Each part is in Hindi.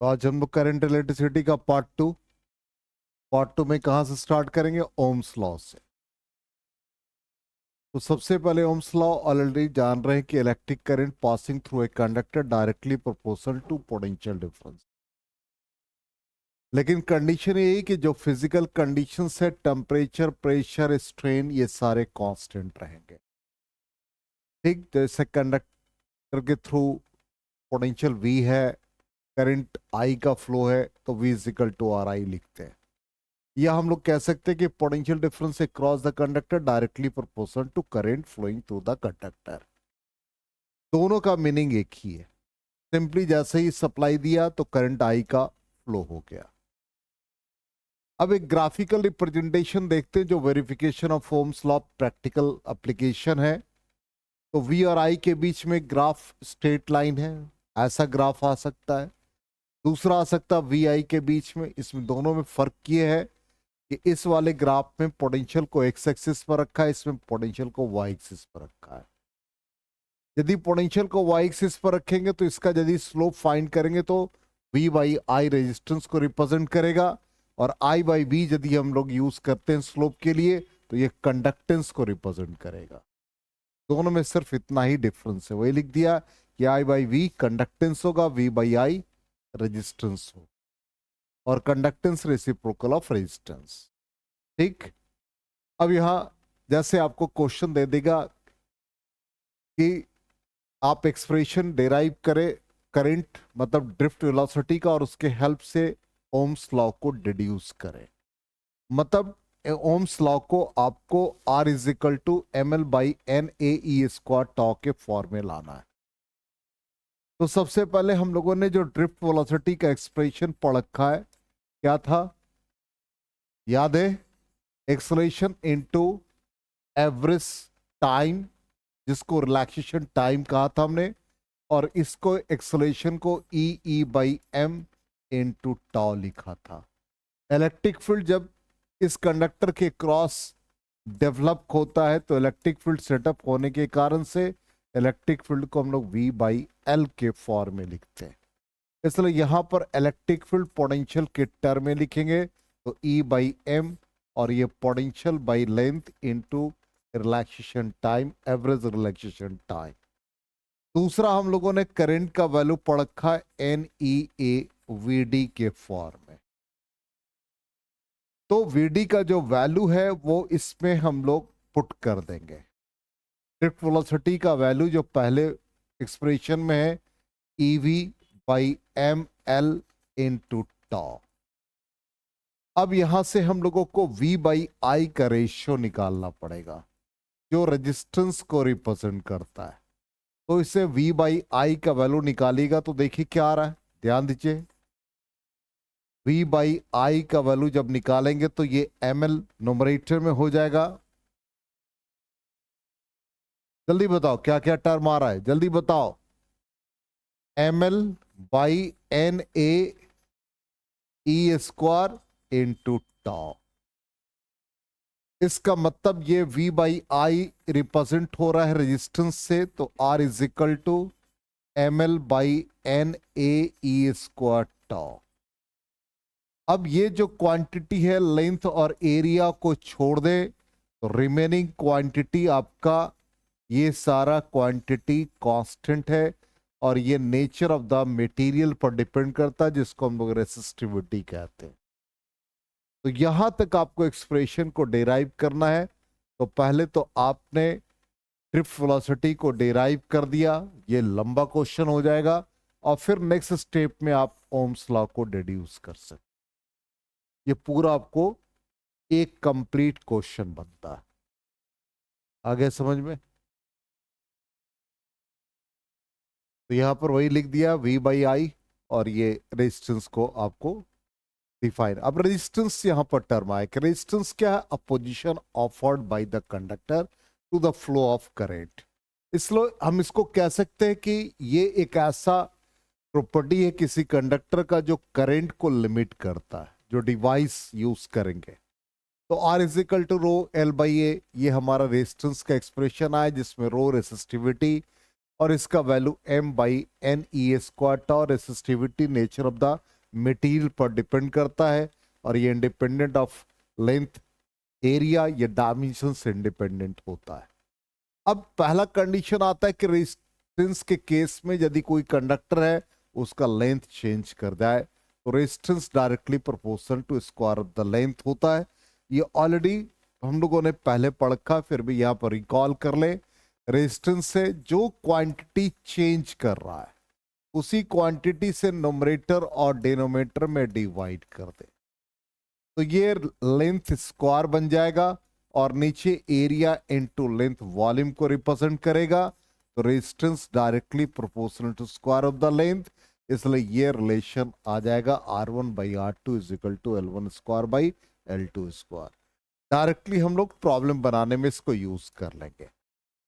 तो आज हम लोग करंट इलेक्ट्रिसिटी का पार्ट टू में कहां से स्टार्ट करेंगे? ओम्स लॉ से। तो सबसे पहले ओम्स लॉ ऑलरेडी जान रहे हैं कि electric current passing through a conductor directly proportional to potential difference. लेकिन कंडीशन ये है कि जो फिजिकल कंडीशंस है, टेम्परेचर, प्रेशर, स्ट्रेन, ये सारे कांस्टेंट रहेंगे। ठीक, जैसे कंडक्टर के थ्रू पोटेंशियल वी है, करंट आई का फ्लो है, तो V is equal to R I लिखते हैं। या हम लोग कह सकते हैं कि potential difference across the conductor directly proportional to current flowing through the conductor. दोनों का मीनिंग एक ही है। सिंपली जैसे ही सप्लाई दिया तो करंट आई का फ्लो हो गया। अब एक ग्राफिकल रिप्रेजेंटेशन देखते हैं जो verification of Ohm's law practical application है। तो वी और आई के बीच में ग्राफ स्ट्रेट लाइन है, ऐसा ग्राफ आ सकता है। दूसरा आ सकता है वी आई के बीच में। इसमें दोनों में फर्क ये है कि इस वाले ग्राफ में पोटेंशियल को एक्स एक्सिस पर रखा है, इसमें पोटेंशियल को वाई एक्सिस पर रखा है। यदि पोटेंशियल को वाई एक्सिस पर रखेंगे तो इसका यदि स्लोप फाइंड करेंगे तो v बाई आई रेजिस्टेंस को रिप्रेजेंट करेगा, और i बाई बी यदि हम लोग यूज करते हैं स्लोप के लिए तो ये कंडक्टेंस को रिप्रेजेंट करेगा। दोनों में सिर्फ इतना ही डिफरेंस है, वही लिख दिया कि i बाई वी कंडक्टेंस होगा, v बाई आई रेजिस्टेंस हो, और कंडक्टेंस रेसिप्रोकल ऑफ रेजिस्टेंस। ठीक, अब यहां जैसे आपको क्वेश्चन दे देगा कि आप एक्सप्रेशन डेराइव करें करंट मतलब ड्रिफ्ट वेलोसिटी का, और उसके हेल्प से ओम्स लॉ को डिड्यूस करें। मतलब ओम्स लॉ को आपको R is equal to m l by n a e square tau के फॉर्म में लाना है। तो सबसे पहले हम लोगों ने जो ड्रिफ्ट वेलोसिटी का एक्सप्रेशन पढ़ रखा है, क्या था याद है? एक्सलेशन इनटू एवरेज टाइम, जिसको रिलैक्सेशन टाइम कहा था हमने, और इसको एक्सलेशन को ई बाई एम इंटू टॉ लिखा था। इलेक्ट्रिक फील्ड जब इस कंडक्टर के क्रॉस डेवलप होता है तो इलेक्ट्रिक फील्ड सेटअप होने के कारण से इलेक्ट्रिक फील्ड को हम लोग वी बाई एल के फॉर्म में लिखते हैं। इसलिए यहां पर इलेक्ट्रिक फील्ड पोटेंशियल के टर्म में लिखेंगे तो ई बाई एम, और ये potential by length into relaxation time, average relaxation time. दूसरा हम लोगों ने करंट का वैल्यू पढ़ रखा है N E A V D के फॉर्म में। तो वीडी का जो वैल्यू है वो इसमें हम लोग पुट कर देंगे। ड्रिफ्ट वेलोसिटी का वैल्यू जो पहले एक्सप्रेशन में है EV by m l into tau. अब यहां से हम लोगों को v बाई आई का रेशियो निकालना पड़ेगा जो रेजिस्टेंस को रिप्रेजेंट करता है। तो इसे v बाई आई का वैल्यू निकालेगा तो देखिए क्या आ रहा है, ध्यान दीजिए। v बाई आई का वैल्यू जब निकालेंगे तो ये ml नोमरेटर में हो जाएगा। जल्दी बताओ क्या क्या टर्म आ रहा है, जल्दी बताओ। ml by n a e square into tau. इसका मतलब ये v बाई आई रिप्रेजेंट हो रहा है रेजिस्टेंस से, तो r is equal to ml by n a e square tau. अब ये जो क्वांटिटी है लेंथ और एरिया को छोड़ दे तो रिमेनिंग क्वांटिटी आपका ये सारा क्वांटिटी कांस्टेंट है, और ये नेचर ऑफ द मटेरियल पर डिपेंड करता है, जिसको हम लोग रेसिस्टिविटी कहते हैं। तो यहां तक आपको एक्सप्रेशन को डेराइव करना है। तो पहले तो आपने ड्रिफ्ट वेलोसिटी को डेराइव कर दिया, ये लंबा क्वेश्चन हो जाएगा, और फिर नेक्स्ट स्टेप में आप ओम्स लॉ को डिड्यूस कर सकते। ये पूरा आपको एक कंप्लीट क्वेश्चन बनता है। आगे समझ में? तो यहां पर वही लिख दिया v बाई आई, और ये रेजिस्टेंस को आपको डिफाइन। अब रेजिस्टेंस यहां पर टर्म आए कि रेजिस्टेंस क्या है? Opposition offered by the conductor to the flow of current. इसलिए हम इसको कह सकते हैं कि ये एक ऐसा प्रॉपर्टी है किसी कंडक्टर का जो करंट को लिमिट करता है, जो डिवाइस यूज करेंगे। तो R is equal to rho l by a, ये हमारा रेजिस्टेंस का एक्सप्रेशन आया जिसमें रो रेसिस्टिविटी और इसका वैल्यू m/n/e² था और resistivity nature of the material पर डिपेंड करता है और ये इंडिपेंडेंट ऑफ लेंथ, एरिया या डायमेंशन से इंडिपेंडेंट होता है। अब पहला कंडीशन आता है कि रेजिस्टेंस के केस में यदि कोई कंडक्टर है उसका लेंथ चेंज कर जाए तो resistance directly proportional to square of the length होता है। ये ऑलरेडी हम लोगों ने पहले पढ़ रखा, फिर भी यहाँ पर रिकॉल कर ले। रेजिस्टेंस से जो क्वांटिटी चेंज कर रहा है उसी क्वांटिटी से नोमरेटर और डिनोमिनेटर में डिवाइड कर दे तो ये लेंथ स्क्वायर बन जाएगा और नीचे एरिया इनटू लेंथ वॉल्यूम को रिप्रेजेंट करेगा। तो resistance directly proportional to square of the length, इसलिए ये रिलेशन आ जाएगा R1/R2 is equal to L1² directly हम लोग प्रॉब्लम बनाने में इसको यूज कर लेंगे।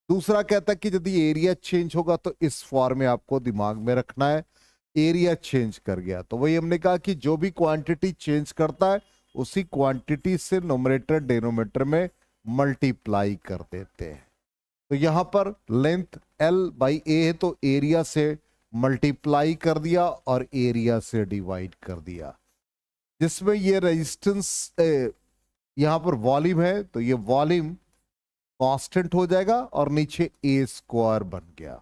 दूसरा कहता है कि यदि एरिया चेंज होगा तो इस फॉर्म में आपको दिमाग में रखना है। एरिया चेंज कर गया तो वही हमने कहा कि जो भी क्वांटिटी चेंज करता है उसी क्वांटिटी से नोमरेटर डिनोमिनेटर में मल्टीप्लाई कर देते हैं। तो यहां पर लेंथ L/A है तो एरिया से मल्टीप्लाई कर दिया और एरिया से डिवाइड कर दिया, जिसमें ये रेजिस्टेंस यहां पर वॉल्यूम है तो ये वॉल्यूम कांस्टेंट हो जाएगा और नीचे A² बन गया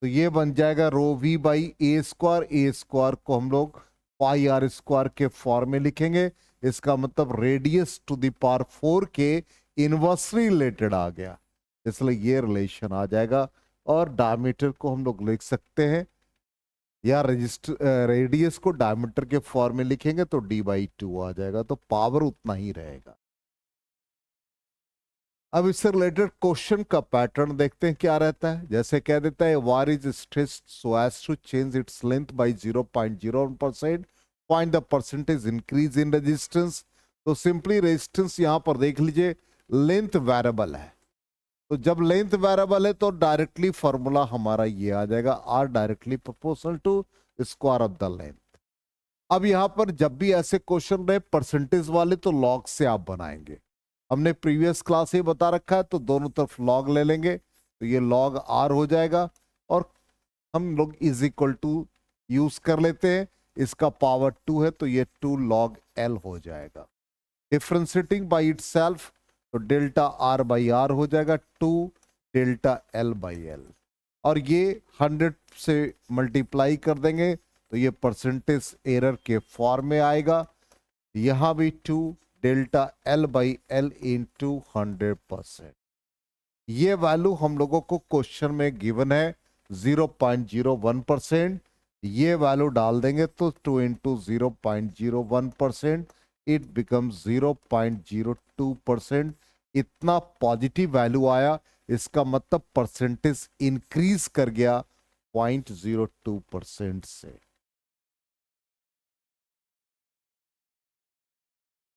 तो ये बन जाएगा ρV/A²। A² को हम लोग πr² के फॉर्म में लिखेंगे। इसका मतलब रेडियस टू द पावर 4 के इनवर्सली रिलेटेड आ गया, इसलिए ये रिलेशन आ जाएगा। और डायमीटर को हम लोग लिख सकते हैं या रेडियस को डायमीटर के फॉर्म में लिखेंगे तो d/2 आ जाएगा, तो पावर उतना ही रहेगा। अब इससे रिलेटेड क्वेश्चन का पैटर्न देखते हैं क्या रहता है। जैसे कह देता है wire is stretched so as to change its length by 0.01%, find the percentage increase in resistance. तो सिंपली रेजिस्टेंस यहां पर देख लीजिए, लेंथ वेरिएबल है तो जब लेंथ वेरिएबल है तो डायरेक्टली फॉर्मूला हमारा ये आ जाएगा R directly proportional to square of the length. अब यहां पर जब भी ऐसे क्वेश्चन रहे परसेंटेज वाले तो लॉग से आप बनाएंगे। हमने प्रीवियस क्लास ही बता रखा है तो दोनों तरफ लॉग ले लेंगे तो ये लॉग R हो जाएगा और हम लोग इज इक्वल टू यूज कर लेते हैं। इसका पावर 2 है तो ये 2 log L हो जाएगा। डिफरेंशिएटिंग बाय इटसेल्फ तो डेल्टा R/R हो जाएगा 2 डेल्टा L/L और ये 100 से मल्टीप्लाई कर देंगे तो ये परसेंटेज एरर के फॉर्म में आएगा। यहां भी 2 डेल्टा L/L इंटू 100%। ये वैल्यू हम लोगों को क्वेश्चन में गिवन है 0.01%। ये वैल्यू डाल देंगे तो 2 इंटू 0.01% इट बिकम्स 0.02%। इतना पॉजिटिव वैल्यू आया, इसका मतलब परसेंटेज इंक्रीज कर गया 0.02% से।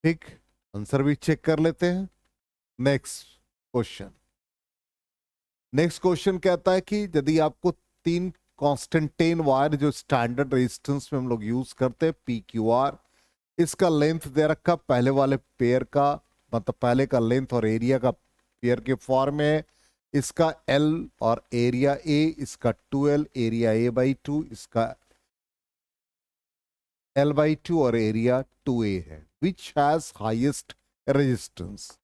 ठीक, आंसर भी चेक कर लेते हैं। नेक्स्ट क्वेश्चन कहता है कि यदि आपको 3 कांस्टेंटेन वायर जो स्टैंडर्ड रेजिस्टेंस में हम लोग यूज करते हैं PQR, इसका लेंथ दे रखा पहले वाले पेयर का, मतलब पहले का लेंथ और एरिया का पेयर के फॉर्म में। इसका L और एरिया A, इसका 2L एरिया A/2, इसका L/2 और एरिया 2A है। Which has highest resistance.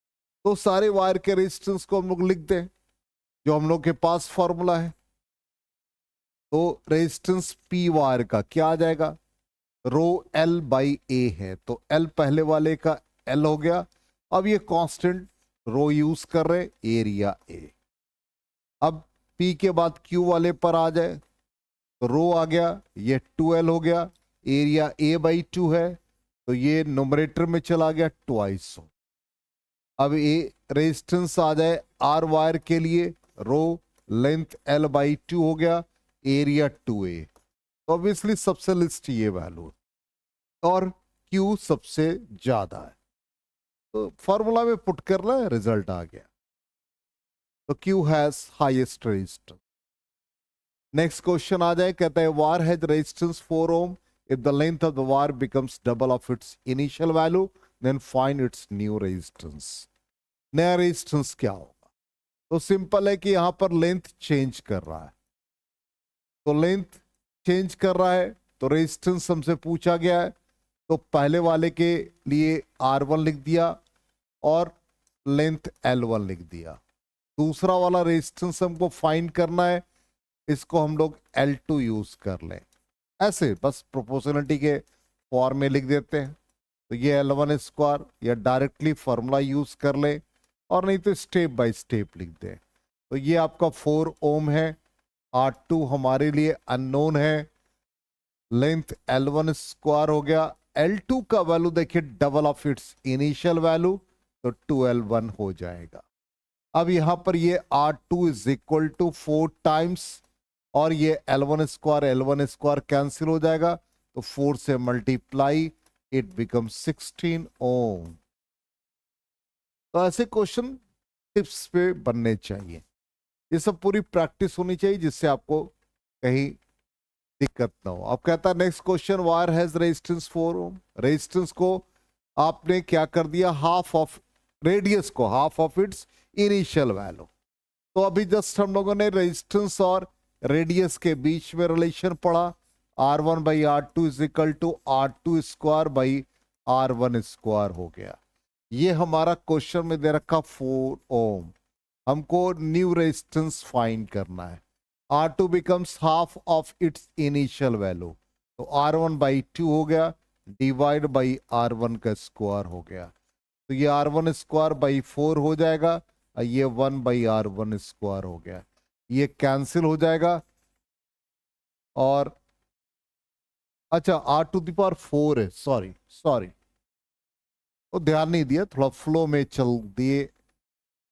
तो सारे वायर के रेजिस्टेंस को हम लोग लिख दें जो हम लोग के पास फॉर्मूला है। तो रेजिस्टेंस P वायर का क्या आ जाएगा, ρL/A है तो L पहले वाले का L हो गया। अब ये कांस्टेंट रो यूज कर रहे एरिया A। अब P के बाद Q वाले पर आ जाए तो रो आ गया, ये 2L हो गया, एरिया A/2 है तो ये नोमरेटर में चला गया 2 अब ये रेजिस्टेंस आ जाए R वायर के लिए, रो लेंथ L/2 हो गया, एरिया 2A। तो ऑब्वियसली सबसे लिस्ट ये वैल्यू और Q सबसे ज्यादा है तो फॉर्मूला में पुट करना है, रिजल्ट आ गया। तो Q has highest resistance. Next question आ जाए, कहता है wire has resistance 4 ohm if the length of the wire becomes double of its initial value then find its new resistance. नया रेजिस्टेंस क्या होगा। तो सिंपल है कि यहां पर लेंथ चेंज कर रहा है तो लेंथ चेंज कर रहा है, तो रेजिस्टेंस हमसे पूछा गया है, तो पहले वाले के लिए R1 लिख दिया और लेंथ L1 लिख दिया। दूसरा वाला रेजिस्टेंस हमको फाइंड करना है, इसको हम लोग L2 यूज कर लें। ऐसे बस प्रोपोर्शनलिटी के फॉर्म में लिख देते हैं। तो ये L1 स्क्वायर, या डायरेक्टली फॉर्मूला यूज कर ले, और नहीं तो स्टेप बाय स्टेप लिख दें। तो ये आपका 4 ओम है, R2 हमारे लिए अननोन है, लेंथ L1 स्क्वायर हो गया। L2 का वैल्यू देखिए double of its initial value, तो 2L1 हो जाएगा। अब यहां पर ये R2 is equal to 4 times, और ये L1 स्क्वायर कैंसिल हो जाएगा, तो 4 से मल्टीप्लाई, इट बिकम 16 ओम। तो ऐसे क्वेश्चन टिप्स पे बनने चाहिए। ये सब पूरी प्रैक्टिस होनी चाहिए, जिससे आपको कहीं दिक्कत ना हो। अब कहता है next question, wire has resistance 4 ohm. Resistance को आपने क्या कर दिया, हाफ ऑफ रेडियस को, half of its initial value. तो अभी जस्ट हम लोगों ने रेजिस्टेंस और रेडियस के बीच में रिलेशन पढ़ा, R1 by R2 is equal to R2 square by R1 square हो गया। ये हमारा क्वेश्चन में दे रखा 4 ओम, हमको न्यू रेजिस्टेंस फाइंड करना है। R2 becomes half of its initial value, तो R1 बाई 2 हो गया, डिवाइड बाई R1 का स्क्वायर हो गया। तो ये R1 स्क्वायर बाई 4 हो जाएगा, और ये 1 बाई R1 स्क्वायर हो गया। ये कैंसिल हो जाएगा, और अच्छा R टू द पावर 4 है, सॉरी तो ध्यान नहीं दिया, थोड़ा फ्लो में चल दिए।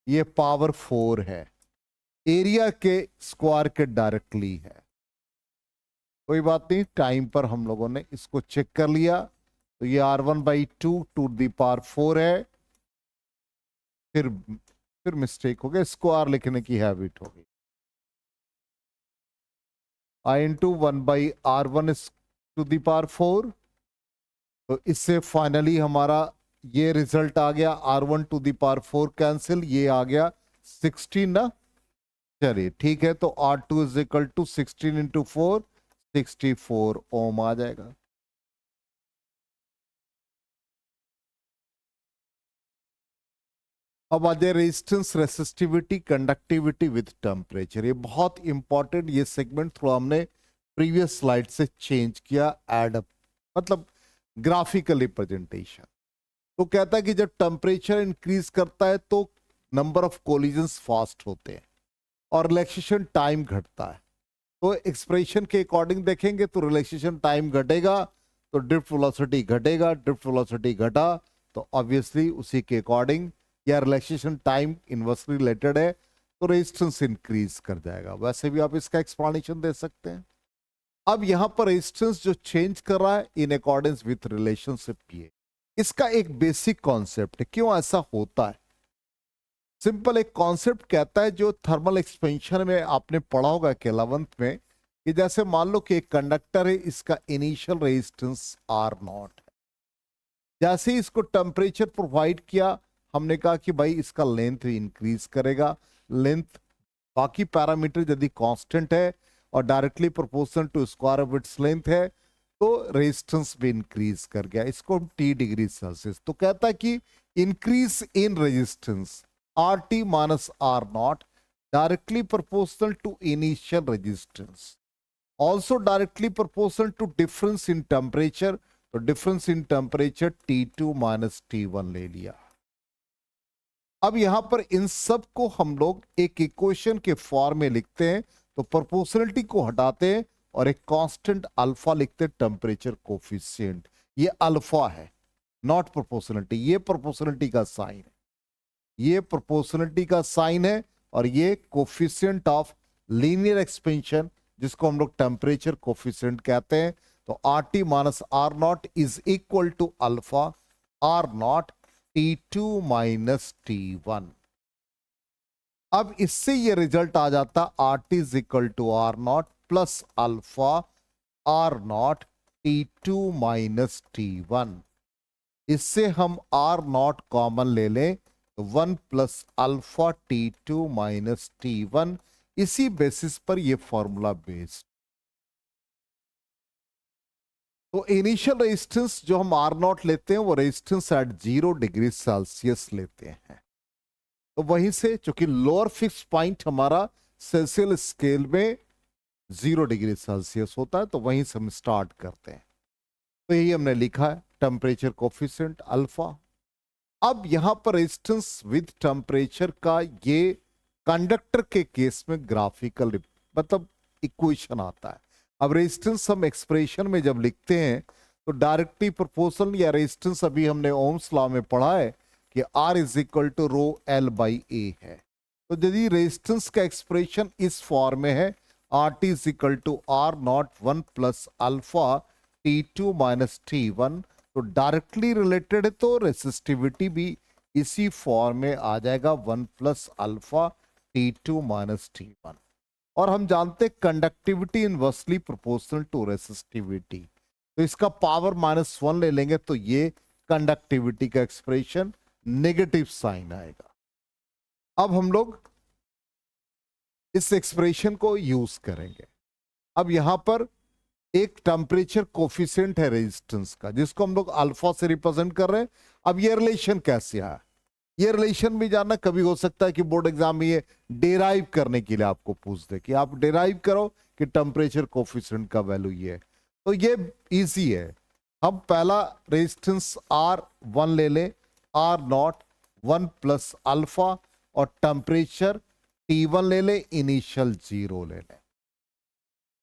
ये पावर 4 है, एरिया के स्क्वायर के डायरेक्टली है। कोई बात नहीं, टाइम पर हम लोगों ने इसको चेक कर लिया। तो ये R1 by 2 to the power 4 है, फिर मिस्टेक हो गया, स्क्वायर लिखने की हैबिट हो गई। I into 1 by R1 to the power 4। तो इससे फाइनली हमारा ये रिजल्ट आ गया, R1 to the power 4 cancel, ये आ गया 16 ना। चलिए ठीक है, तो R2 is equal to 16 into 4, 64 ohm आ जाएगा। अब आ जाए resistance, resistivity, conductivity with temperature. ये बहुत इंपॉर्टेंट, ये सेगमेंट थोड़ा हमने प्रीवियस स्लाइड से चेंज किया, एड अप मतलब ग्राफिकल रिप्रेजेंटेशन। तो कहता है कि जब टेम्परेचर इंक्रीज करता है तो नंबर ऑफ कोलिजन्स फास्ट होते हैं और रिलैक्सेशन टाइम घटता है। तो एक्सप्रेशन के अकॉर्डिंग देखेंगे तो रिलैक्सेशन टाइम घटेगा तो ड्रिफ्ट वेलोसिटी घटेगा, ड्रिफ्ट वेलोसिटी घटा तो ऑब्वियसली उसी के अकॉर्डिंग, या रिलैक्सेशन टाइम इनवर्सली रिलेटेड है तो रेजिस्टेंस इंक्रीज कर जाएगा। वैसे भी आप इसका एक्सप्लेनेशन दे सकते हैं। अब यहां पर रेजिस्टेंस जो चेंज कर रहा है इन अकॉर्डेंस विथ रिलेशनशिप ये, इसका एक बेसिक कॉन्सेप्ट है। क्यों ऐसा होता है? सिंपल एक कॉन्सेप्ट कहता है जो थर्मल एक्सपेंशन में आपने पढ़ा होगा कि 11th में, कि जैसे मान लो कि एक कंडक्टर है, इसका इनिशियल रेजिस्टेंस R0 है। जैसे ही इसको टेम्परेचर प्रोवाइड किया, हमने कहा कि भाई इसका लेंथ इंक्रीज करेगा। लेंथ बाकी पैरामीटर यदि कांस्टेंट है और directly proportional to square of its length है तो रेजिस्टेंस भी इंक्रीज कर गया। इसको T डिग्री सेल्सियस। तो कहता है कि increase in resistance RT minus R0 directly proportional to initial resistance, also directly proportional to difference in temperature, तो difference in temperature T2 minus T1 ले लिया। अब यहां पर इन सब को हम लोग एक इक्वेशन के फॉर्म में लिखते हैं, तो प्रोपोर्शनलिटी को हटाते हैं और एक कांस्टेंट अल्फा लिखते हैं, टेम्परेचर कोफिशिएंट। ये अल्फा है, नॉट प्रोपोर्शनलिटी। ये प्रोपोर्शनलिटी का साइन है, ये प्रोपोर्शनलिटी का साइन है, और ये कोफिशिएंट ऑफ लीनियर एक्सपेंशन जिसको हम लोग टेम्परेचर कोफिशिएंट कहते हैं। तो RT minus R0 is equal to alpha R0 T2 minus T1। अब इससे ये रिजल्ट आ जाता RT is equal to R0 plus alpha R0 T2 minus T1। इससे हम R0 कॉमन ले लें, 1 plus alpha T2 minus T1। इसी बेसिस पर ये फॉर्मूला बेस्ड। तो इनिशियल रेजिस्टेंस जो हम आर नॉट लेते हैं वो रेजिस्टेंस एट 0 डिग्री सेल्सियस लेते हैं। तो वहीं से चूंकि लोअर फिक्स पॉइंट हमारा सेल्सियस स्केल में 0 डिग्री सेल्सियस होता है, तो वहीं से हम स्टार्ट करते हैं। तो यही हमने लिखा है टेम्परेचर कोफिशिएंट अल्फा। अब यहां पर रेजिस्टेंस विद टेम्परेचर का ये कंडक्टर के केस में ग्राफिकल मतलब इक्वेशन आता है। अब रेजिस्टेंस हम एक्सप्रेशन में जब लिखते हैं तो डायरेक्टली प्रोपोर्शनल या रेजिस्टेंस अभी हमने ओम्स लॉ में पढ़ा है कि R is equal to rho l by a है। तो यदि रेजिस्टेंस का एक्सप्रेशन इस फॉर्म में है R T is equal to are not 1 plus alpha T2 minus T1, तो डायरेक्टली रिलेटेड है तो रेसिस्टिविटी भी इसी फॉर्म में आ जाएगा 1 plus alpha T2 minus T1। और हम जानते हैं conductivity inversely proportional to resistivity, तो इसका पावर -1 ले लेंगे तो ये कंडक्टिविटी का एक्सप्रेशन नेगेटिव साइन आएगा। अब हम लोग इस एक्सप्रेशन को यूज करेंगे। अब यहां पर एक टेम्परेचर कोफिशिएंट है रेजिस्टेंस का जिसको हम लोग अल्फा से रिप्रेजेंट कर रहे हैं। अब ये रिलेशन कैसे है, ये रिलेशन भी जानना कभी हो सकता है कि बोर्ड एग्जाम में ये डेराइव करने के लिए आपको पूछ दे कि आप डेराइव करो कि टेम्परेचर कोफिशिएंट का वैल्यू ये है। तो ये इजी है। हम पहला रेजिस्टेंस R1 ले लें, R नॉट 1 प्लस अल्फा, और टेम्परेचर T1 ले लें, इनिशियल 0 ले लें।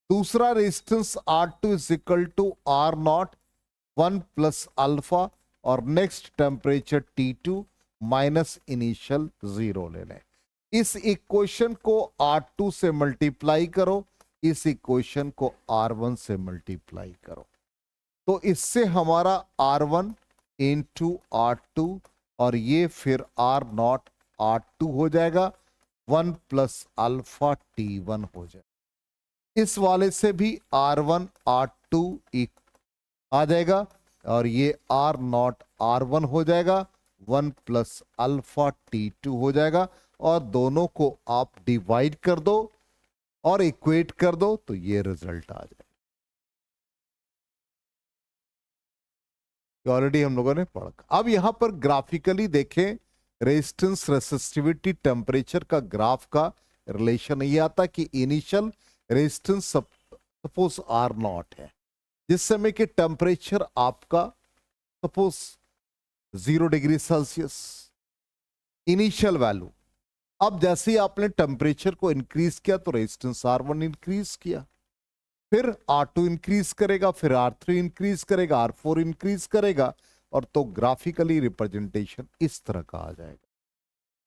दूसरा resistance R2 is equal to R not 1 plus alpha, और next temperature T2 minus initial 0 ले लें। इस इक्वेशन को R2 से मल्टीप्लाई करो, इस इक्वेशन को R1 से मल्टीप्लाई करो, तो इससे हमारा R1 इंटू R2 और ये फिर R नॉट R2 हो जाएगा, 1 प्लस अल्फा T1 हो जाएगा। इस वाले से भी R1 R2 आ जाएगा और ये R नॉट R1 हो जाएगा, 1 प्लस अल्फा T2 हो जाएगा, और दोनों को आप डिवाइड कर दो और इक्वेट कर दो तो ये रिजल्ट आ जाएगा। ऑलरेडी हम लोगों ने पढ़ा। अब यहां पर ग्राफिकली देखें, रेजिस्टेंस रेसिस्टिविटी टेम्परेचर का ग्राफ का रिलेशन ये आता कि initial resistance suppose R not है, जिस समय के टेम्परेचर आपका suppose 0 degree Celsius initial value. अब जैसे ही आपने टेम्परेचर को इंक्रीज किया तो रेजिस्टेंस R1 इंक्रीज किया, फिर R2 इंक्रीज करेगा, फिर R3 इंक्रीज करेगा, R4 इंक्रीज करेगा, और तो ग्राफिकली रिप्रेजेंटेशन इस तरह का आ जाएगा।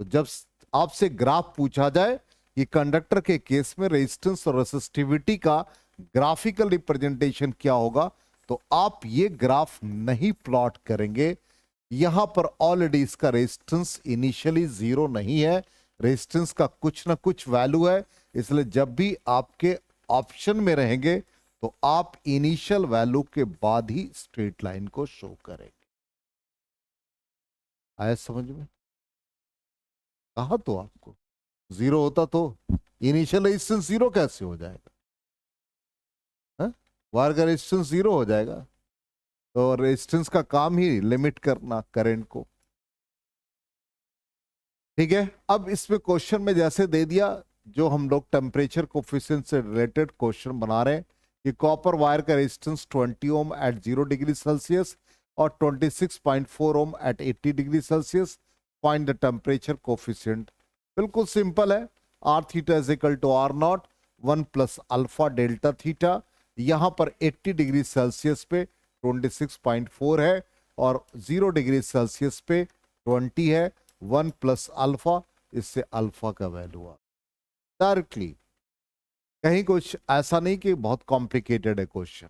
तो जब आपसे ग्राफ पूछा जाए कि कंडक्टर के केस में रेजिस्टेंस और रेसिस्टिविटी का ग्राफिकल रिप्रेजेंटेशन क्या होगा, तो आप ये ग्राफ नहीं प्लॉट करेंगे। यहां पर ऑलरेडी इसका रेजिस्टेंस इनिशियली 0 नहीं है, रेजिस्टेंस का कुछ ना कुछ वैल्यू है, इसलिए जब भी आपके ऑप्शन में रहेंगे तो आप इनिशियल वैल्यू के बाद ही स्ट्रेट लाइन को शो करेंगे। आया समझ में? कहा तो आपको 0 होता तो इनिशियल रेजिस्टेंस 0 कैसे हो जाएगा? वायर का रेजिस्टेंस 0 हो जाएगा, तो रेजिस्टेंस का काम ही लिमिट करना करंट को। ठीक है, अब इसमें क्वेश्चन में जैसे दे दिया, जो हम लोग टेम्परेचर कोफिशिएंट से रिलेटेड क्वेश्चन बना रहे हैं कि कॉपर वायर का resistance 20 ohm at 0 degree Celsius और 26.4 ohm at 80 degree Celsius, find the temperature coefficient. बिल्कुल सिंपल है, r theta is equal to are not 1 plus alpha delta theta. यहां पर 80 डिग्री सेल्सियस पे 26.4 है और 0 डिग्री सेल्सियस पे 20 है, 1 प्लस अल्फा, इससे अल्फा का वैल्यू आ डायरेक्टली। कहीं कुछ ऐसा नहीं कि बहुत कॉम्प्लिकेटेड है क्वेश्चन।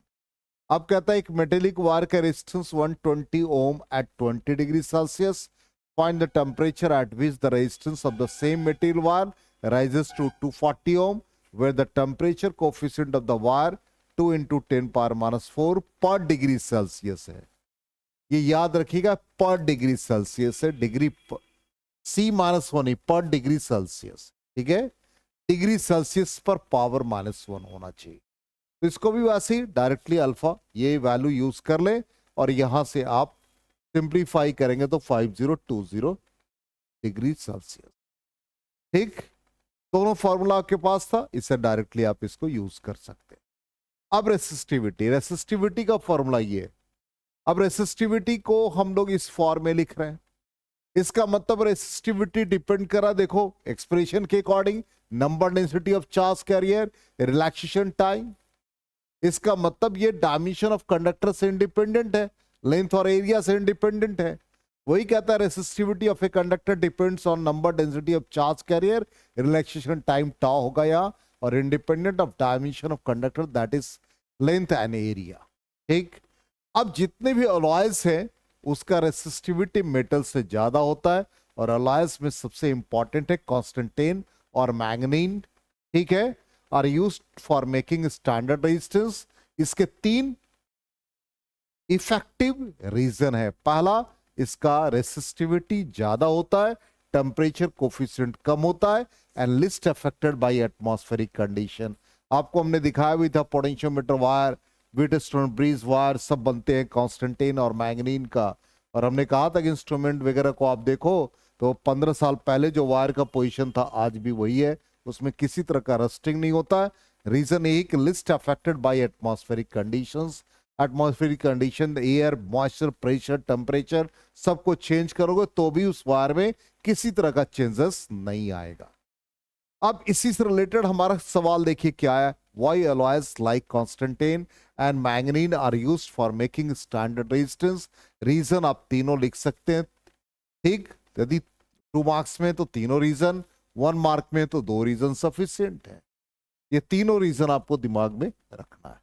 अब कहता है एक मेटेलिक वायर का resistance 120 ohm at 20 degree Celsius, find the temperature at which the resistance of the same material wire rises to 240 ohm, where the temperature coefficient of the wire 2 into 10 power minus 4 पर डिग्री सेल्सियस है। ये याद रखिएगा, पर डिग्री सेल्सियस है, डिग्री C-1 पर डिग्री सेल्सियस। ठीक है, डिग्री सेल्सियस पर पावर -1 होना चाहिए। तो इसको भी वैसे ही डायरेक्टली अल्फा ये वैल्यू यूज कर ले और यहां से आप सिंप्लीफाई करेंगे तो 5020 डिग्री सेल्सियस। ठीक, दोनों फॉर्मूला आपके पास था, इससे डायरेक्टली आप इसको यूज कर सकते हैं। अब रेसिस्टिविटी, रेसिस्टिविटी का फॉर्मूला ये है। अब रेसिस्टिविटी को हम लोग इस फॉर्म में लिख रहे हैं। इसका मतलब रेसिस्टिविटी डिपेंड करा, देखो एक्सप्रेशन के according, number density of charge carrier, relaxation time. इसका मतलब ये डायमेंशन ऑफ कंडक्टर से इंडिपेंडेंट है, लेंथ और एरिया से इंडिपेंडेंट है। वही कहता है resistivity of a conductor depends on number density of charge carrier, relaxation time tau होगा यहाँ, और independent of dimension of conductor that is length and area. ठीक, अब जितने भी अलॉयज हैं उसका रेसिस्टिविटी मेटल से ज्यादा होता है, और अलॉयज में सबसे इंपॉर्टेंट है कॉन्स्टेंटेन और मैग्नीन। ठीक है, are used for making standard resistance. इसके 3 इफेक्टिव रीजन है। पहला, इसका रेसिस्टिविटी ज्यादा होता है, टेम्परेचर कोफिशिएंट कम होता है, and list affected by atmospheric condition. आपको हमने दिखाया भी था potentiometer wire, Wheatstone bridge wire सब बनते हैं कॉन्स्टेंटेन और मैग्नीन का। और हमने कहा था कि इंस्ट्रूमेंट वगैरह को आप देखो तो 15 साल पहले जो वायर का पोजीशन था आज भी वही है, उसमें किसी तरह का रस्टिंग नहीं होता है। रीजन यही कि list affected by atmospheric conditions. Atmospheric condition, air, moisture, pressure, temperature सबको चेंज करोगे तो भी उस वायर में किसी तरह का चेंजेस नहीं आएगा। अब इसी से रिलेटेड हमारा सवाल देखिए क्या है। Why alloys like Constantine and manganene are used for making standard resistance? Reason आप तीनों लिख सकते हैं। ठीक, यदि 2 मार्क्स में तो तीनों रीजन, 1 मार्क में तो 2 रीजन सफिशिएंट है। ये तीनों रीजन आपको दिमाग में रखना है।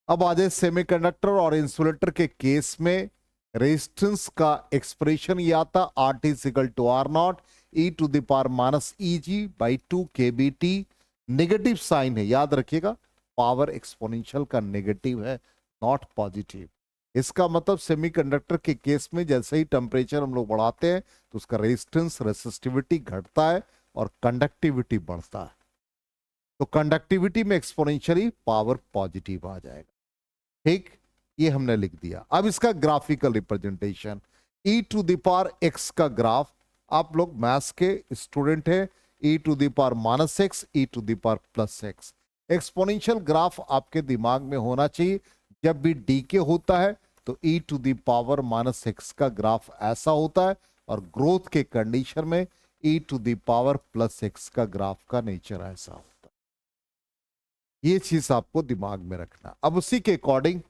अब आ जाए सेमीकंडक्टर और इंसुलेटर के केस में रेजिस्टेंस का एक्सप्रेशन ये आता, R T equal to are not E to the power minus E G by 2 KBT। Negative sign है, याद रखिएगा, पावर एक्सपोनेंशियल का नेगेटिव है, नॉट पॉजिटिव। इसका मतलब सेमीकंडक्टर के केस में जैसे ही टेम्परेचर हम लोग बढ़ाते हैं तो उसका रेजिस्टेंस, रेसिस्टिविटी घटता है और कंडक्टिविटी बढ़ता है। तो कंडक्टिविटी में एक्सपोनेंशियली पावर पॉजिटिव आ जाएगा। ठीक, ये हमने लिख दिया। अब इसका graphical representation, e to the power x का ग्राफ, आप लोग मैथ्स के स्टूडेंट हैं, e to the power minus x, e to the power plus x. Exponential graph आपके दिमाग में होना चाहिए। जब भी डीके होता है तो e to the power minus x का ग्राफ ऐसा होता है, और ग्रोथ के कंडीशन में e to the power plus x का ग्राफ का नेचर ऐसा होता है। ये चीज आपको दिमाग में रखना। अब उसी के अकॉर्डिंग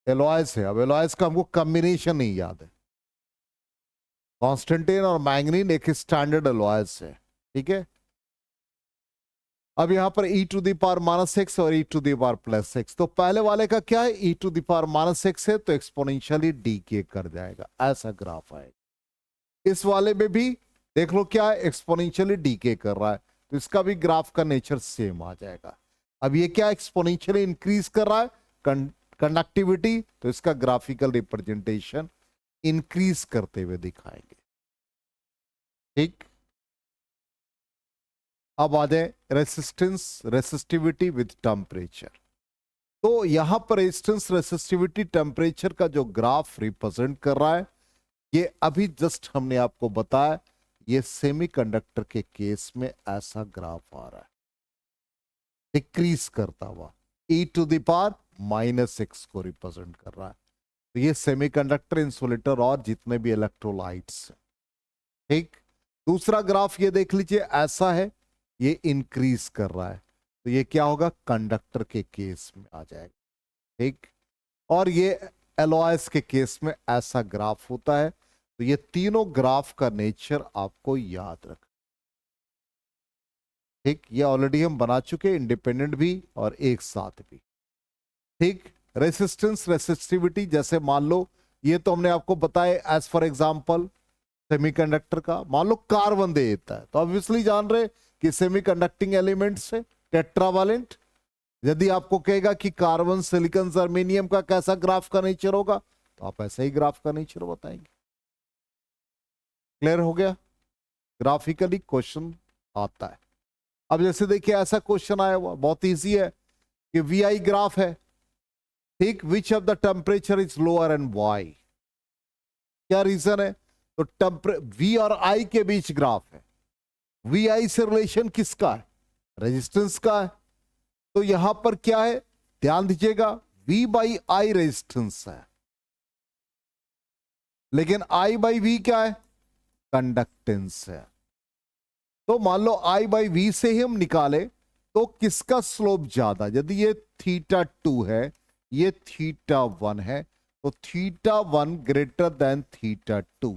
एलॉयज है। अब एलॉयज का हमको कॉम्बिनेशन नहीं याद है। कॉन्स्टेंटेन और मैग्नीन एक स्टैंडर्ड एलॉयज है। ठीक है, अब यहां पर e to the power minus x और e to the power plus x. तो पहले वाले का क्या है, e to the power minus x है तो एक्सपोनेंशियली डीके कर जाएगा, ऐसा ग्राफ आएगा। इस वाले में भी देख लो क्या है, एक्सपोनेंशियली डीके कर रहा है, तो इसका भी ग्राफ का नेचर सेम आ जाएगा। अब ये क्या एक्सपोनेंशियली इंक्रीज कर रहा है, कंडक्टिविटी, तो इसका ग्राफिकल रिप्रेजेंटेशन इंक्रीज करते हुए दिखाएंगे। ठीक, अब आ जाए रेसिस्टेंस, रेसिस्टिविटी विद टेम्परेचर। तो यहां पर रेजिस्टेंस, रेसिस्टिविटी, टेम्परेचर का जो ग्राफ रिप्रेजेंट कर रहा है, ये अभी जस्ट हमने आपको बताया, ये सेमीकंडक्टर के केस में ऐसा ग्राफ आ रहा है, डिक्रीज करता हुआ, e to the power minus x को रिप्रेजेंट कर रहा है। तो ये सेमीकंडक्टर, इंसुलेटर और जितने भी इलेक्ट्रोलाइट्स हैं। ठीक, दूसरा ग्राफ ये देख लीजिए, ऐसा है, ये इंक्रीज कर रहा है, तो ये क्या होगा, कंडक्टर के केस में आ जाएगा। ठीक, और ये एलॉयस के केस में ऐसा ग्राफ होता है। तो ये तीनों ग्राफ का नेचर आपको याद रख। ठीक, ये ऑलरेडी हम बना चुके, इंडिपेंडेंट भी और एक साथ भी। ठीक, रेसिस्टेंस, रेसिस्टिविटी, जैसे मान लो ये तो हमने आपको बताया एज फॉर एग्जांपल सेमीकंडक्टर का, मान लो कार्बन दे देता है तो ऑब्वियसली जान रहे कि सेमीकंडक्टिंग एलिमेंट से टेट्रावैलेंट। यदि आपको कहेगा कि कार्बन, सिलिकॉन, जर्मेनियम का कैसा ग्राफ का नेचर होगा, तो आप ऐसा ही ग्राफ का नेचर बताएंगे। क्लियर हो गया? ग्राफिकली क्वेश्चन आता है। अब जैसे देखिए ऐसा क्वेश्चन आया हुआ, बहुत इजी है कि वी आई ग्राफ है, ठीक, which of the temperature is lower and why, क्या रीजन है? तो वी और आई के बीच ग्राफ है, वी आई से रिलेशन किसका है? रेजिस्टेंस का है। तो यहां पर क्या है, ध्यान दीजिएगा, V बाई आई रेजिस्टेंस है, लेकिन I बाई वी क्या है? कंडक्टेंस है। तो मान लो I बाई वी से ही हम निकाले तो किसका स्लोप ज्यादा? यदि ये θ2 है, ये θ1 है, तो θ1 ग्रेटर देन θ2।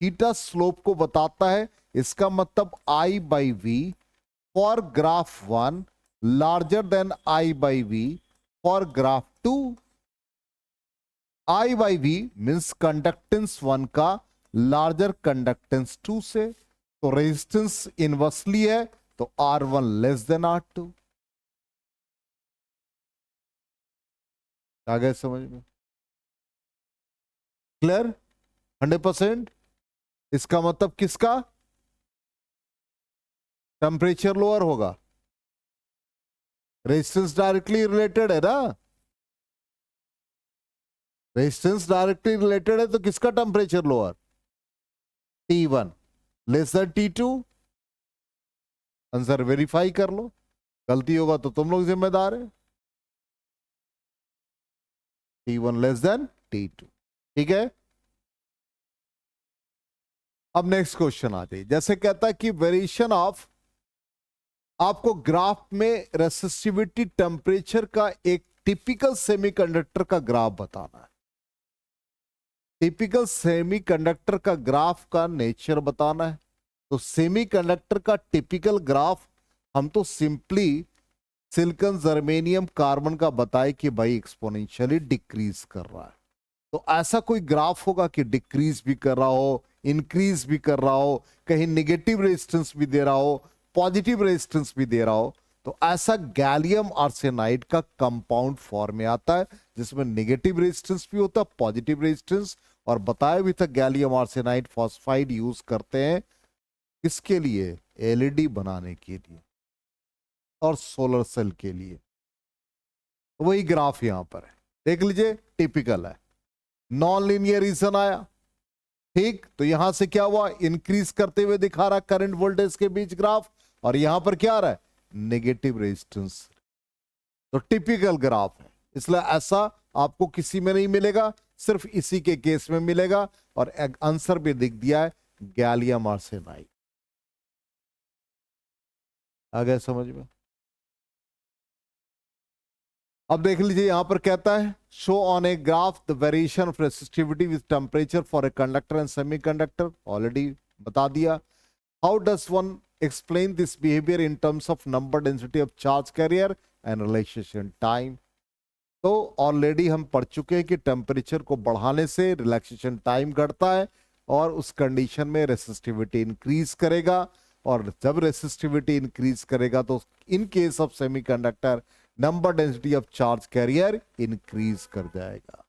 थीटा स्लोप को बताता है, इसका मतलब I by V for graph 1 larger than I by V for graph 2। I by V means conductance 1 का लार्जर कंडक्टेंस 2 से, तो रेजिस्टेंस इनवर्सली है, तो R1 लेस देन R2। आ गए समझ में? क्लियर? 100%। इसका मतलब किसका? टेम्परेचर लोअर होगा, रेजिस्टेंस डायरेक्टली रिलेटेड है ना, रेजिस्टेंस डायरेक्टली रिलेटेड है, तो किसका temperature lower? T1 less than T2। Answer verify कर लो, गलती होगा तो तुम लोग जिम्मेदार है। T1 लेस देन T2, ठीक है। अब नेक्स्ट क्वेश्चन आ जाए, जैसे कहता है कि वेरिएशन ऑफ, आपको ग्राफ में रेसिस्टिविटी टेम्परेचर का एक टिपिकल सेमीकंडक्टर का ग्राफ बताना है। टिपिकल सेमीकंडक्टर का ग्राफ का नेचर बताना है। तो सेमीकंडक्टर का टिपिकल ग्राफ हम तो सिंपली सिलिकॉन, जर्मेनियम, कार्बन का बताए कि भाई एक्सपोनेंशियली डिक्रीज कर रहा है। तो ऐसा कोई ग्राफ होगा कि डिक्रीज भी कर रहा हो, इंक्रीज भी कर रहा हो, कहीं निगेटिव रेजिस्टेंस भी दे रहा हो, पॉजिटिव रेजिस्टेंस भी दे रहा हो। तो ऐसा गैलियम आर्सेनाइड का कंपाउंड फॉर्म में आता है, जिसमें निगेटिव रेजिस्टेंस भी होता है, पॉजिटिव रेजिस्टेंस। और बताया भी था गैलियम आर्सेनाइड फॉस्फाइड यूज करते हैं किसके लिए? एलईडी बनाने के लिए और सोलर सेल के लिए। तो वही ग्राफ यहां पर है, देख लीजिए, टिपिकल है। नॉन लीनियर रीजन आया, ठीक, तो यहां से क्या हुआ, इंक्रीज करते हुए दिखा रहा करंट वोल्टेज के बीच ग्राफ, और यहां पर क्या आ रहा है? Negative resistance. तो टिपिकल ग्राफ है, इसलिए ऐसा आपको किसी में नहीं मिलेगा, सिर्फ इसी के केस में मिलेगा। और आंसर भी दिख दिया है, गैलियम आर्सेनाइड। आ गया समझ में? अब देख लीजिए, यहां पर कहता है show on a graph the variation of resistivity with temperature for a conductor and semiconductor. Already बता दिया। How does one explain this behaviour in terms of number, density of charge carrier and relaxation time. तो ऑलरेडी हम पढ़ चुके हैं कि टेम्परेचर को बढ़ाने से रिलैक्सेशन टाइम घटता है, और उस कंडीशन में रेसिस्टिविटी इंक्रीज करेगा। और जब रेसिस्टिविटी इंक्रीज करेगा तो in case of semiconductor number, density of charge carrier increase कर जाएगा।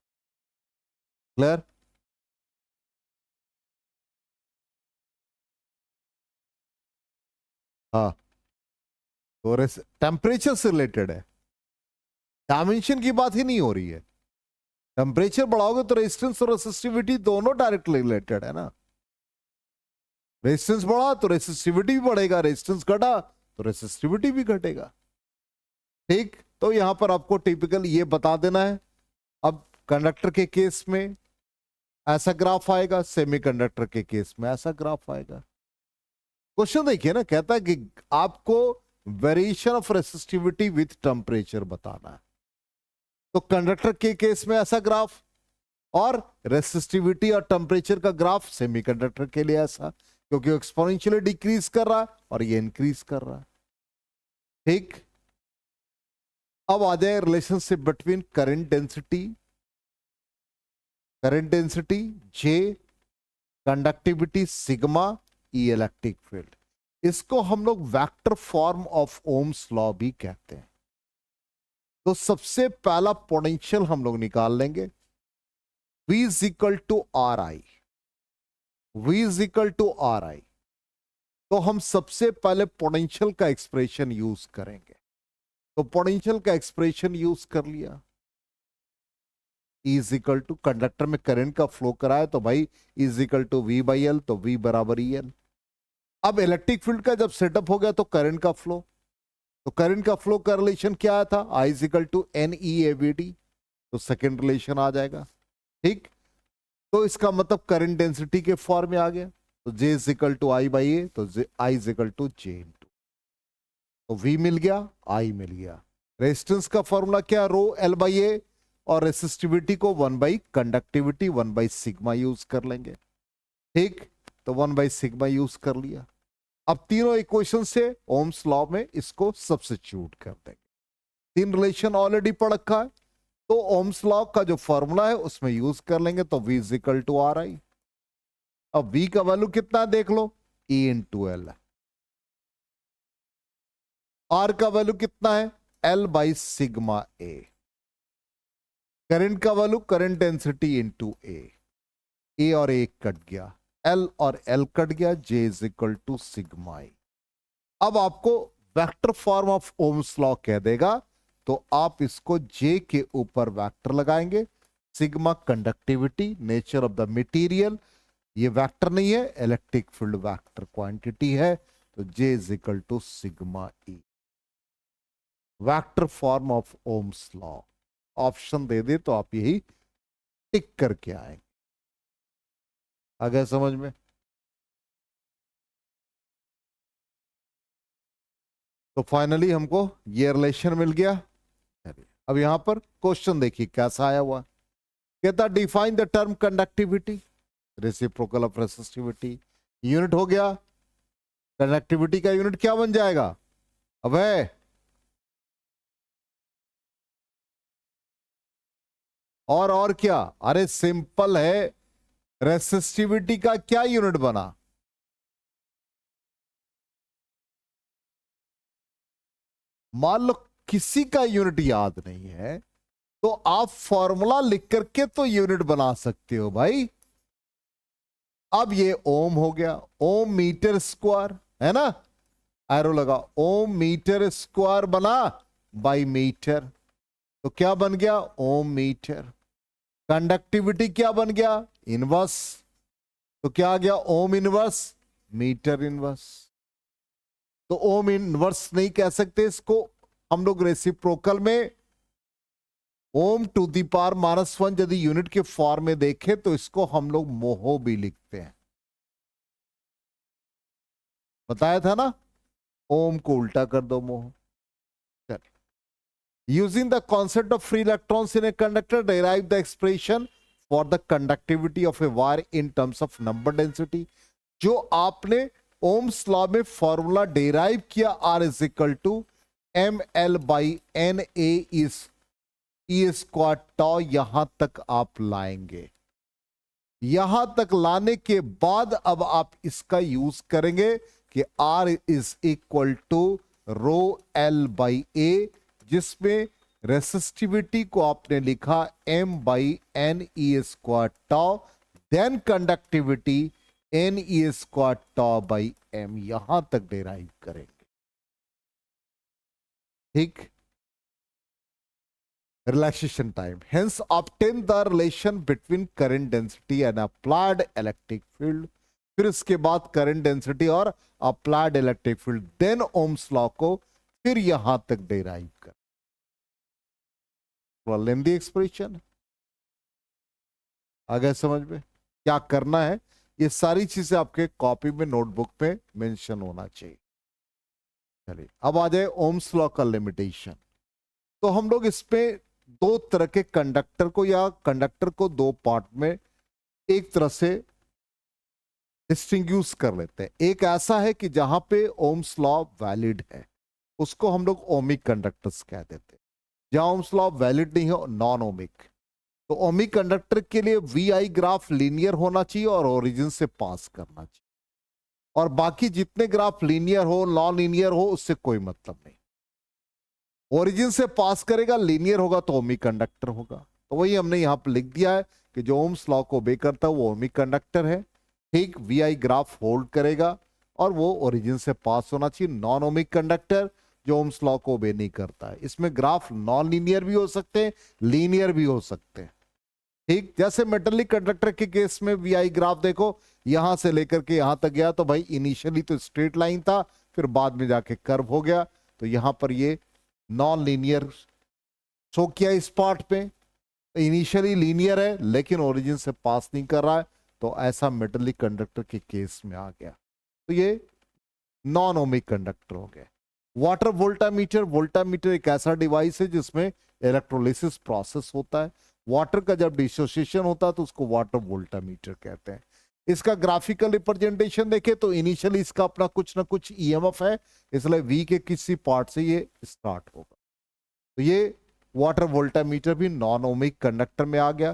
क्लियर? हाँ, तो टेम्परेचर से रिलेटेड है, डायमेंशन की बात ही नहीं हो रही है। टेम्परेचर बढ़ाओगे तो रेजिस्टेंस और रेसिस्टिविटी दोनों डायरेक्टली रिलेटेड है ना। रेजिस्टेंस बढ़ा तो रेसिस्टिविटी भी बढ़ेगा, रेजिस्टेंस घटा तो रेसिस्टिविटी भी घटेगा, ठीक। तो यहां पर आपको टिपिकल ये बता देना है। अब कंडक्टर के केस में ऐसा ग्राफ आएगा, सेमीकंडक्टर के केस में ऐसा ग्राफ आएगा। क्वेश्चन देखिए ना, कहता है कि आपको variation of resistivity with temperature बताना है। तो कंडक्टर के केस में ऐसा ग्राफ, और रेसिस्टिविटी और टेम्परेचर का ग्राफ सेमीकंडक्टर के लिए ऐसा, क्योंकि एक्सपोनेंशियली डिक्रीज कर रहा है और ये इंक्रीज कर रहा है, ठीक। अब आ जाए relationship between current density j, conductivity sigma, e electric field. इसको हम लोग vector form of Ohm's law भी कहते हैं। तो सबसे पहला पोटेंशियल हम लोग निकाल लेंगे, V is equal to R I. V is equal to R I. तो हम सबसे पहले पोटेंशियल का एक्सप्रेशन यूज करेंगे। तो पोटेंशियल का एक्सप्रेशन यूज कर लिया, E is equal to conductor में करंट का फ्लो कराया तो भाई E is equal to V by L, तो V बराबर EL। अब इलेक्ट्रिक फील्ड का जब सेटअप हो गया तो करंट का फ्लो, तो करंट का फ्लो का रिलेशन क्या आया था, I is equal to NEAVD, तो सेकेंड रिलेशन आ जाएगा। ठीक, तो इसका मतलब करंट डेंसिटी के फॉर्म में आ गया, तो J is equal to I by a, तो I is equal to J into, तो V मिल गया, I मिल गया। रेजिस्टेंस का फॉर्मूला क्या, रो L बाई ए, और रेसिस्टिविटी को 1 by conductivity 1 by sigma use कर लेंगे। ठीक, तो 1 बाई सिग्मा यूज कर लिया। अब तीनों इक्वेशन से ओम्स लॉ में इसको सब्स्टिट्यूट कर देंगे। तीन रिलेशन ऑलरेडी पढ़ रखा है, तो ओम्स लॉ का जो फॉर्मूला है उसमें यूज कर लेंगे, तो V is equal to R I. अब V का वैल्यू कितना देख लो, E इंटू एल। R का वैल्यू कितना है, L by sigma A. Current का value current density into A और ए कट गया, L और L कट गया, J is equal to sigma E. अब आपको vector form of Ohm's law कह देगा, तो आप इसको J के ऊपर वेक्टर लगाएंगे। Sigma conductivity, nature of the material, ये वेक्टर नहीं है, इलेक्ट्रिक फील्ड वेक्टर क्वांटिटी है, तो J is equal to sigma e. Vector form of Ohm's law option दे दे तो आप यही टिक करके आएंगे। आ गया समझ में? तो फाइनली हमको ये रिलेशन मिल गया। अब यहां पर क्वेश्चन देखिए कैसा आया हुआ, कहता define the term conductivity, reciprocal of resistivity. Unit हो गया, कंडक्टिविटी का यूनिट क्या बन जाएगा, अबे और क्या, अरे सिंपल है, रेसिस्टिविटी का क्या यूनिट बना, मान लो किसी का यूनिट याद नहीं है तो आप फॉर्मूला लिख करके तो यूनिट बना सकते हो भाई। अब ये ओम हो गया, ओम मीटर स्क्वायर है ना, एरो लगा, ओम मीटर स्क्वायर बना बाई मीटर, तो क्या बन गया, ओम मीटर। कंडक्टिविटी क्या बन गया, इनवर्स, तो क्या आ गया, ओम इनवर्स मीटर इनवर्स। तो ओम इनवर्स नहीं कह सकते इसको हम लोग, रेसिप्रोकल में ओम टू दी पावर -1 यदि यूनिट के फॉर्म में देखें तो इसको हम लोग मोहो भी लिखते हैं, बताया था ना, ओम को उल्टा कर दो mho. Using the concept of free electrons in a conductor derive the expression for the conductivity of a wire in terms of number density. जो आपने ओम्स लॉ में फॉर्मूला डिराइव किया, r is equal to ml by n a is e square tau, यहां तक आप लाएंगे। यहां तक लाने के बाद अब आप इसका यूज करेंगे कि R is equal to rho L by a, जिसमें रेसिस्टिविटी को आपने लिखा m by n e square tau, then conductivity n e square tau by m, यहां तक डिराइव करेंगे। ठीक, relaxation time, hence obtain the relation between current density and applied electric field. फिर इसके बाद करंट डेंसिटी और applied electric field, then Ohm's law को फिर यहां तक डिराइव कर। लेंदी एक्सप्रेशन आ गया समझ में, क्या करना है, ये सारी चीजें आपके कॉपी में नोटबुक पे मेंशन होना चाहिए। चलिए अब आ जाए ओम्स लॉ का लिमिटेशन। तो हम लोग इस पे दो तरह के कंडक्टर को या कंडक्टर को दो पार्ट में एक तरह से डिस्टिंग्विश कर लेते हैं। एक ऐसा है कि जहां पे ओम्स लॉ वैलिड है, उसको हम लोग ओमिक कंडक्टर्स कह देते हैं। जहां ओम्स लॉ वैलिड नहीं है, नॉन ओमिक। तो ओमिक कंडक्टर के लिए वी आई ग्राफ लीनियर होना चाहिए और ओरिजिन से पास करना चाहिए, और बाकी जितने ग्राफ लीनियर हो नॉन लीनियर हो उससे कोई मतलब नहीं। ओरिजिन से पास करेगा, लीनियर होगा तो ओमिक कंडक्टर होगा। तो वही हमने यहां पर लिख दिया है कि जो ओम्स लॉ को ओबे करता है वो ओमिक कंडक्टर है। ठीक, वी आई ग्राफ होल्ड करेगा, और वो ओरिजिन से पास होना चाहिए। नॉन ओमिक कंडक्टर जो ओम्स लॉ को ओबे नहीं करता है। इसमें ग्राफ नॉन लीनियर भी हो सकते हैं, लीनियर भी हो सकते हैं। ठीक, जैसे मेटलिक कंडक्टर के केस में वी आई ग्राफ देखो, यहां से लेकर के यहां तक गया तो भाई इनिशियली तो स्ट्रेट लाइन था, फिर बाद में जाके कर्व हो गया। तो यहां पर ये नॉन लीनियर शो किया इस पार्ट पे, इनिशियली लीनियर है लेकिन ओरिजिन से पास नहीं कर रहा है, तो ऐसा मेटलिक कंडक्टर के केस में आ गया। तो ये नॉन ओमिक कंडक्टर हो गया। वाटर वोल्टामीटर, वोल्टामीटर एक ऐसा डिवाइस है जिसमें इलेक्ट्रोलिसिस प्रोसेस होता है। वाटर का जब डिसोसिएशन होता है तो उसको वाटर वोल्टामीटर कहते हैं। इसका ग्राफिकल रिप्रेजेंटेशन देखें तो इनिशियली इसका अपना कुछ ना कुछ ईएमएफ है, इसलिए वी के किसी पार्ट से ये स्टार्ट होगा। तो ये वाटर वोल्टामीटर भी नॉन ओमिक कंडक्टर में आ गया।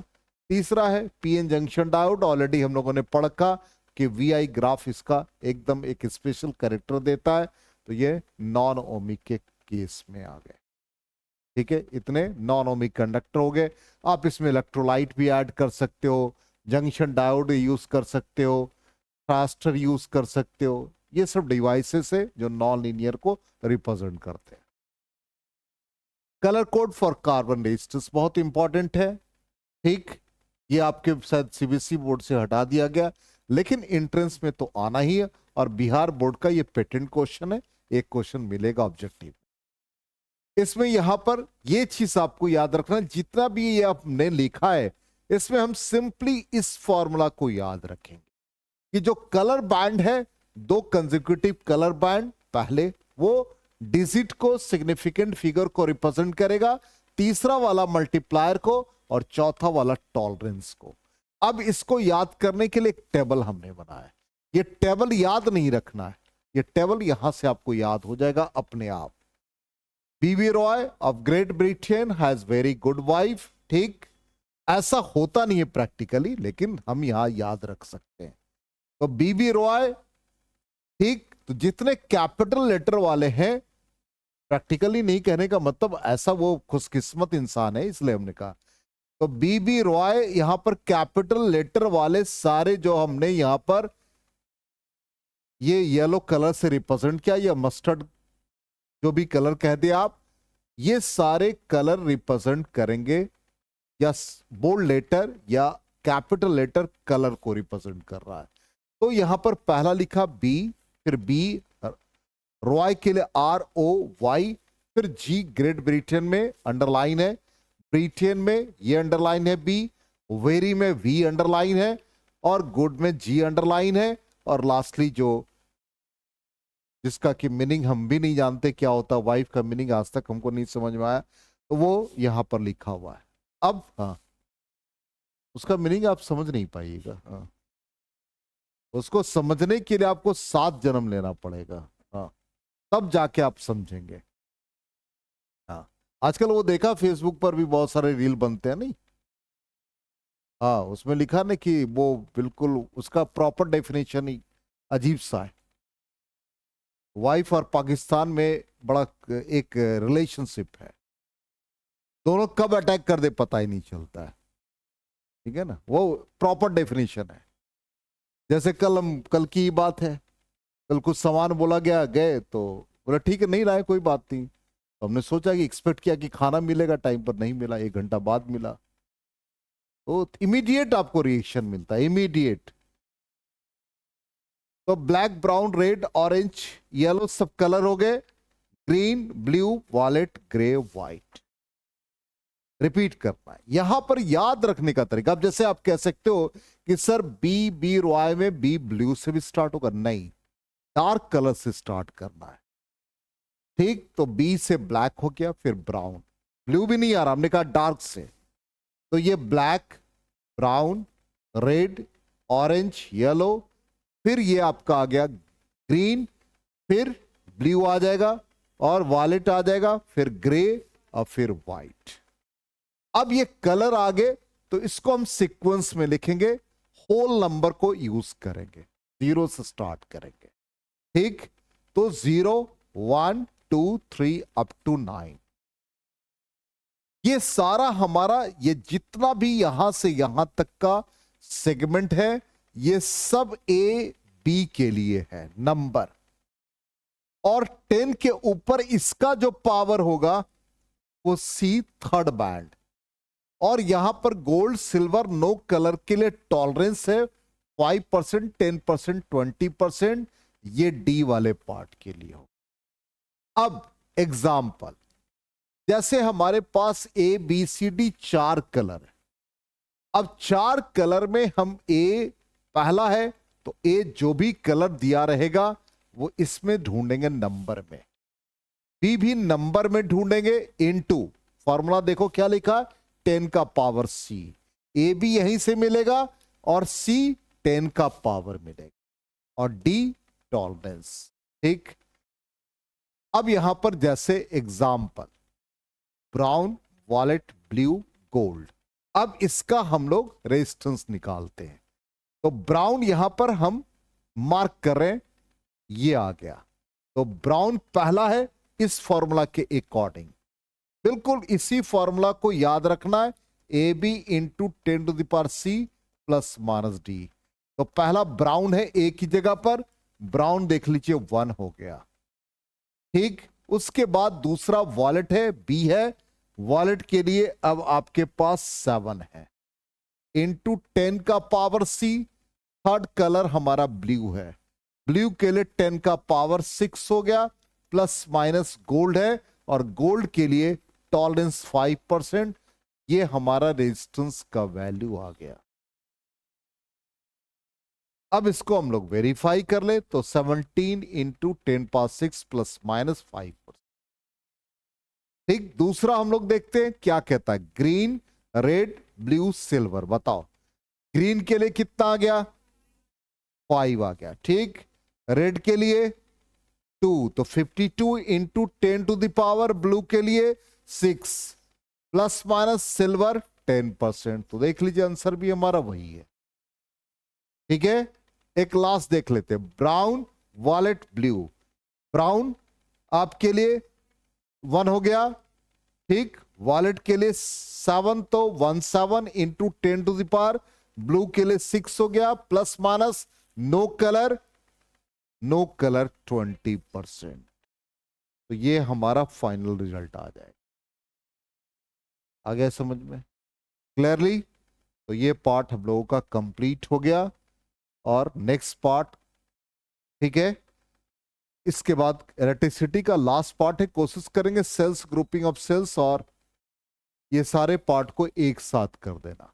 तीसरा है पीएन जंक्शन डायोड। ऑलरेडी हम लोगों ने पढ़ा कि वीआई ग्राफ इसका एकदम एक स्पेशल कैरेक्टर देता है, तो ये नॉन ओमिक के केस में आ गए। ठीक है, इतने नॉन ओमिक कंडक्टर हो गए। आप इसमें इलेक्ट्रोलाइट भी ऐड कर सकते हो, जंक्शन डायोड यूज कर सकते हो, ट्रांजिस्टर यूज कर सकते हो। ये सब डिवाइसेस है जो नॉन लीनियर को रिप्रेजेंट करते हैं। Colour code for carbon resistance बहुत इंपॉर्टेंट है। ठीक, ये आपके शायद सीबीएसई बोर्ड से हटा दिया गया, लेकिन एंट्रेंस में तो आना ही है, और बिहार बोर्ड का ये पेटेंट क्वेश्चन है, एक क्वेश्चन मिलेगा ऑब्जेक्टिव। इसमें यहां पर ये चीज आपको याद रखना, जितना भी ये आपने लिखा है इसमें हम सिंपली इस फॉर्मूला को याद रखेंगे कि जो कलर बैंड है, दो कंसेक्यूटिव कलर बैंड, पहले वो डिजिट को, सिग्निफिकेंट फिगर को रिप्रेजेंट करेगा, तीसरा वाला मल्टीप्लायर को, और चौथा वाला टॉलरेंस को। अब इसको याद करने के लिए एक टेबल हमने बनाया। ये टेबल याद नहीं रखना है, ये टेबल यहां से आपको याद हो जाएगा अपने आप। BB Roy of Great Britain has very good wife. ठीक, ऐसा होता नहीं है प्रैक्टिकली, लेकिन हम यहां याद रख सकते हैं। तो बीबी रॉय, ठीक, तो जितने कैपिटल लेटर वाले हैं, प्रैक्टिकली नहीं कहने का मतलब ऐसा वो खुशकिस्मत इंसान है, इसलिए हमने कहा। तो बीबी रॉय यहां पर कैपिटल लेटर वाले सारे जो हमने यहां पर ये येलो कलर से रिप्रेजेंट किया, या मस्टर्ड जो भी कलर कह दे आप, ये सारे कलर रिप्रेजेंट करेंगे या बोल्ड लेटर या कैपिटल लेटर कलर को रिप्रेजेंट कर रहा है। तो यहां पर पहला लिखा बी, फिर बी रॉय के लिए आर ओ वाई, फिर जी ग्रेट ब्रिटेन में अंडरलाइन है, ब्रिटेन में ये अंडरलाइन है बी, वेरी में वी अंडरलाइन है, और गुड में जी अंडरलाइन है, और लास्टली जो जिसका कि मीनिंग हम भी नहीं जानते क्या होता, वाइफ का मीनिंग आज तक हमको नहीं समझ में आया, तो वो यहां पर लिखा हुआ है। अब हाँ, उसका मीनिंग आप समझ नहीं पाइएगा। हाँ, उसको समझने के लिए आपको 7 जन्म लेना पड़ेगा, हाँ, तब जाके आप समझेंगे। हाँ, आजकल वो देखा फेसबुक पर भी बहुत सारे रील बनते हैं नहीं, हाँ, उसमें लिखा ना कि वो बिल्कुल उसका प्रॉपर डेफिनेशन ही अजीब सा है। वाइफ और पाकिस्तान में बड़ा एक रिलेशनशिप है, दोनों कब अटैक कर दे पता ही नहीं चलता है। ठीक है ना, वो प्रॉपर डेफिनेशन है। जैसे कल की ही बात है, कल कुछ सामान बोला गया, गए तो बोला ठीक है नहीं लाए, कोई बात नहीं। तो हमने सोचा कि एक्सपेक्ट किया कि खाना मिलेगा, टाइम पर नहीं मिला, 1 घंटा बाद मिला। तो इमीडिएट आपको रिएक्शन मिलता है, इमीडिएट। तो black, brown, red, orange, yellow सब कलर हो गए, green, blue, violet, grey, white. Repeat करना है। यहां पर याद रखने का तरीका, अब जैसे आप कह सकते हो कि सर बी रॉय में बी ब्लू से भी स्टार्ट होगा, नहीं, डार्क कलर से स्टार्ट करना है। ठीक, तो बी से ब्लैक हो गया, फिर ब्राउन, ब्लू भी नहीं आ रहा, हमने कहा डार्क से, तो ये black, brown, red, orange, yellow, फिर ये आपका आ गया ग्रीन, फिर ब्लू आ जाएगा, और वॉयलेट आ जाएगा, फिर ग्रे, और फिर व्हाइट। अब ये कलर आ गए, तो इसको हम सीक्वेंस में लिखेंगे, होल नंबर को यूज करेंगे, 0 से स्टार्ट करेंगे। ठीक, तो 0, 1, 2, 3 अप टू 9। ये सारा हमारा, ये जितना भी यहां से यहां तक का सेगमेंट है, ये सब ए बी के लिए है नंबर, और 10 के ऊपर इसका जो पावर होगा वो सी थर्ड बैंड। और यहां पर गोल्ड सिल्वर नो कलर के लिए टॉलरेंस है 5%, 10%, 20%, ये डी वाले पार्ट के लिए हो। अब एग्जाम्पल, जैसे हमारे पास a b c d 4 colour है। अब 4 कलर में हम ए पहला है तो ए जो भी कलर दिया रहेगा वो इसमें ढूंढेंगे नंबर में, बी भी नंबर में ढूंढेंगे इनटू फॉर्मूला देखो क्या लिखा, 10 का पावर सी, ए भी यहीं से मिलेगा और सी 10 का पावर मिलेगा और डी टॉलरेंस। ठीक, अब यहां पर जैसे example brown wallet blue gold, अब इसका हम लोग रेजिस्टेंस निकालते हैं। तो ब्राउन यहां पर हम मार्क कर रहे हैं, ये आ गया, तो ब्राउन पहला है इस फॉर्मूला के अकॉर्डिंग, बिल्कुल इसी फॉर्मूला को याद रखना है, A B into 10 to the power C plus minus D. तो पहला ब्राउन है ए की जगह पर, ब्राउन देख लीजिए 1 हो गया। ठीक, उसके बाद दूसरा वॉलेट है बी है, वॉलेट के लिए अब आपके पास 7 है इंटू 10 का पावर सी, थर्ड कलर हमारा ब्लू है, ब्लू के लिए 10 का पावर 6 हो गया, प्लस माइनस गोल्ड है और गोल्ड के लिए टॉलरेंस 5%, ये हमारा रेजिस्टेंस का वैल्यू आ गया। अब इसको हम लोग वेरीफाई कर ले तो 17 इंटू 10 पावर 6 प्लस माइनस 5%। ठीक, दूसरा हम लोग देखते हैं क्या कहता है, ग्रीन रेड ब्लू सिल्वर, बताओ ग्रीन के लिए कितना आ गया, 5 आ गया। ठीक, रेड के लिए 2, तो 52 into 10 to the power, blue के लिए 6 प्लस माइनस सिल्वर 10%, तो देख लीजिए आंसर भी हमारा वही है। ठीक है, एक लास्ट देख लेते हैं, ब्राउन वॉलेट ब्लू, ब्राउन आपके लिए 1 हो गया। ठीक, वॉलेट के लिए 7, तो 17 into 10 to the power, blue के लिए 6 हो गया, प्लस माइनस नो कलर 20%, तो ये हमारा फाइनल रिजल्ट आ जाएगा। आ गया समझ में क्लियरली? तो ये पार्ट हम लोगों का कंप्लीट हो गया और नेक्स्ट पार्ट, ठीक है, इसके बाद इलेक्ट्रिसिटी का लास्ट पार्ट है, कोशिश करेंगे सेल्स, ग्रुपिंग ऑफ सेल्स और ये सारे पार्ट को एक साथ कर देना।